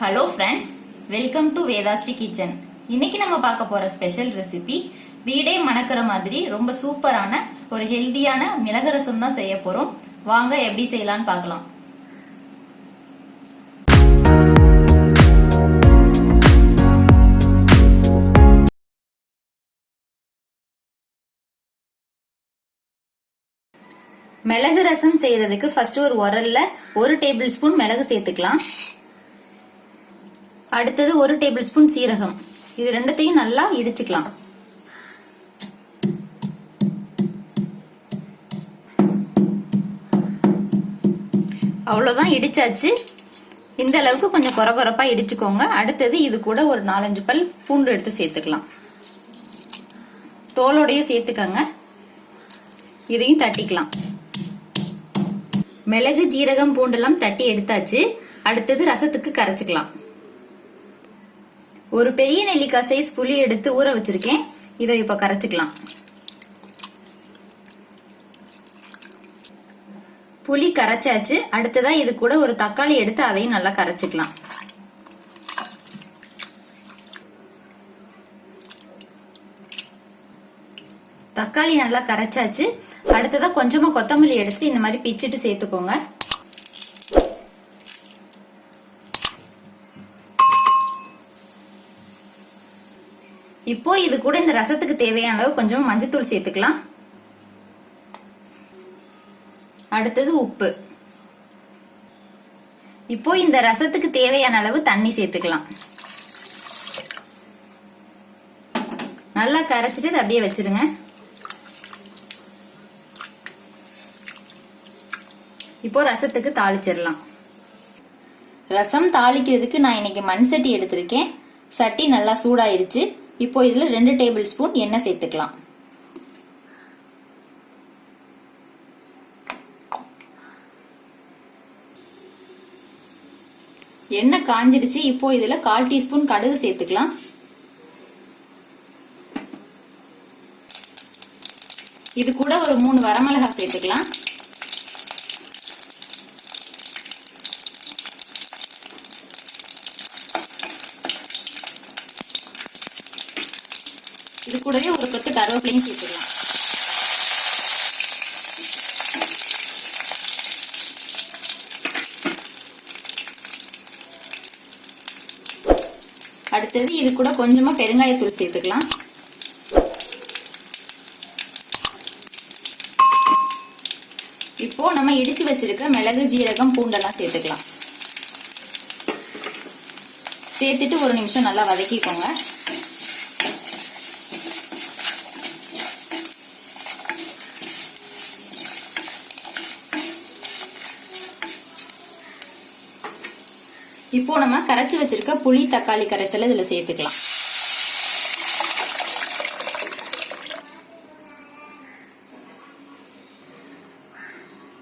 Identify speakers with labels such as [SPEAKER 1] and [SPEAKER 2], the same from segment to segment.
[SPEAKER 1] Hello friends, welcome to Vedashree kitchen. இன்னைக்கு நம்ம பார்க்க போற ஸ்பெஷல் ரெசிபி வீடே மணக்கிற மாதிரி ரொம்ப சூப்பரான ஒரு ஹெல்தியான மிளகு ரசம் தான் செய்ய போறோம். வாங்க எப்படி செய்யலாம்னு பார்க்கலாம். மிளகு ரசம் செய்யறதுக்கு ஃபர்ஸ்ட் ஒரு உரல்ல 1 டேபிள் ஸ்பூன் மிளகு சேர்த்துக்கலாம். அடுத்தது 1 டேபிள் ஸ்பூன் சீரகம். இது ரெண்டுத்தையும் நல்லா இடிச்சுக்கலாம். அவ்வளவுதான், இடிச்சாச்சு. இந்த அளவுக்கு கொஞ்சம் கொரகொரப்பா இடிச்சுக்கோங்க. அடுத்தது இது கூட ஒரு 4-5 பல் பூண்டு எடுத்து சேர்த்துக்கலாம். தோலோடையும் சேர்த்துக்கங்க. இதையும் தட்டிக்கலாம். மிளகு, ஜீரகம், பூண்டெல்லாம் தட்டி எடுத்தாச்சு. அடுத்தது ரசத்துக்கு கரைச்சுக்கலாம். ஒரு பெரிய நெல்லிக்காய் சைஸ் புளி எடுத்து ஊற வச்சிருக்கேன். இதை இப்ப கரைச்சுக்கலாம். புளி கரைச்சாச்சு. அடுத்ததா இது கூட ஒரு தக்காளி எடுத்து அதையும் நல்லா கரைச்சுக்கலாம். தக்காளி நல்லா கரைச்சாச்சு. அடுத்ததா கொஞ்சமா கொத்தமல்லி எடுத்து இந்த மாதிரி பிச்சுட்டு சேர்த்துக்கோங்க. இப்போ இது கூட இந்த ரசத்துக்கு தேவையான அளவு கொஞ்சம் மஞ்சத்தூள் சேர்த்துக்கலாம். அடுத்தது உப்பு. இப்போ இந்த ரசத்துக்கு தேவையான அளவு தண்ணி சேர்த்துக்கலாம். நல்லா கரைச்சிட்டு இதை அப்படியே வச்சிருங்க. இப்போ ரசத்துக்கு தாளிச்சிடலாம். ரசம் தாளிக்கிறதுக்கு நான் இன்னைக்கு மண் சட்டி எடுத்திருக்கேன். சட்டி நல்லா சூடாயிருச்சு. இப்போ இதுல 2 டேபிள் ஸ்பூன் எண்ணெய் சேர்த்துக்கலாம். எண்ணெய் காஞ்சிடுச்சு. இப்போ இதுல 1/4 டீஸ்பூன் கடுகு சேர்த்துக்கலாம். இது கூட ஒரு 3 வரமிளகாய் சேர்த்துக்கலாம். இது கூடவே ஒரு கொத்து கருவேப்பிலையும் சேர்த்துக்கலாம். அடுத்தது இது கூட கொஞ்சமா பெருங்காயத்தூள் சேர்த்துக்கலாம். இப்போ நம்ம இடிச்சு வச்சிருக்க மிளகு, ஜீரகம், பூண்டெல்லாம் சேர்த்துக்கலாம். சேர்த்துட்டு ஒரு நிமிஷம் நல்லா வதக்கிக்கோங்க. இப்போ நம்ம கரைச்சு வச்சிருக்க புளி, தக்காளி கரைசல் இதுல சேர்த்துக்கலாம்.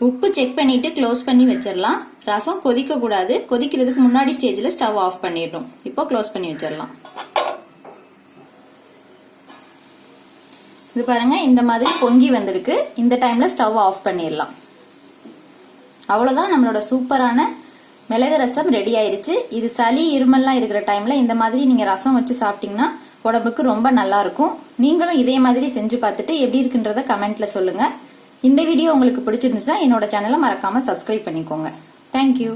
[SPEAKER 1] உப்பு செக் பண்ணிட்டு க்ளோஸ் பண்ணி வச்சிடலாம். ரசம் கொதிக்க கூடாது. கொதிக்கிறதுக்கு முன்னாடி ஸ்டேஜ்ல ஸ்டவ் ஆஃப் பண்ணிடணும். இப்போ க்ளோஸ் பண்ணி வச்சிடலாம். இது பாருங்க, இந்த மாதிரி பொங்கி வந்திருக்கு. இந்த டைம்ல ஸ்டவ் ஆஃப் பண்ணிடலாம். அவ்வளவுதான், நம்மளோட சூப்பரான மிளகு ரசம் ரெடி ஆயிருச்சு. இது சளி, இருமல்லாம் இருக்கிற டைம்ல இந்த மாதிரி நீங்க ரசம் வச்சு சாப்பிட்டீங்கன்னா உடம்புக்கு ரொம்ப நல்லா இருக்கும். நீங்களும் இதே மாதிரி செஞ்சு பார்த்துட்டு எப்படி இருக்குன்றத கமெண்ட்ல சொல்லுங்க. இந்த வீடியோ உங்களுக்கு பிடிச்சிருந்துச்சுன்னா என்னோட சேனலை மறக்காம சப்ஸ்கிரைப் பண்ணிக்கோங்க. தேங்க்யூ.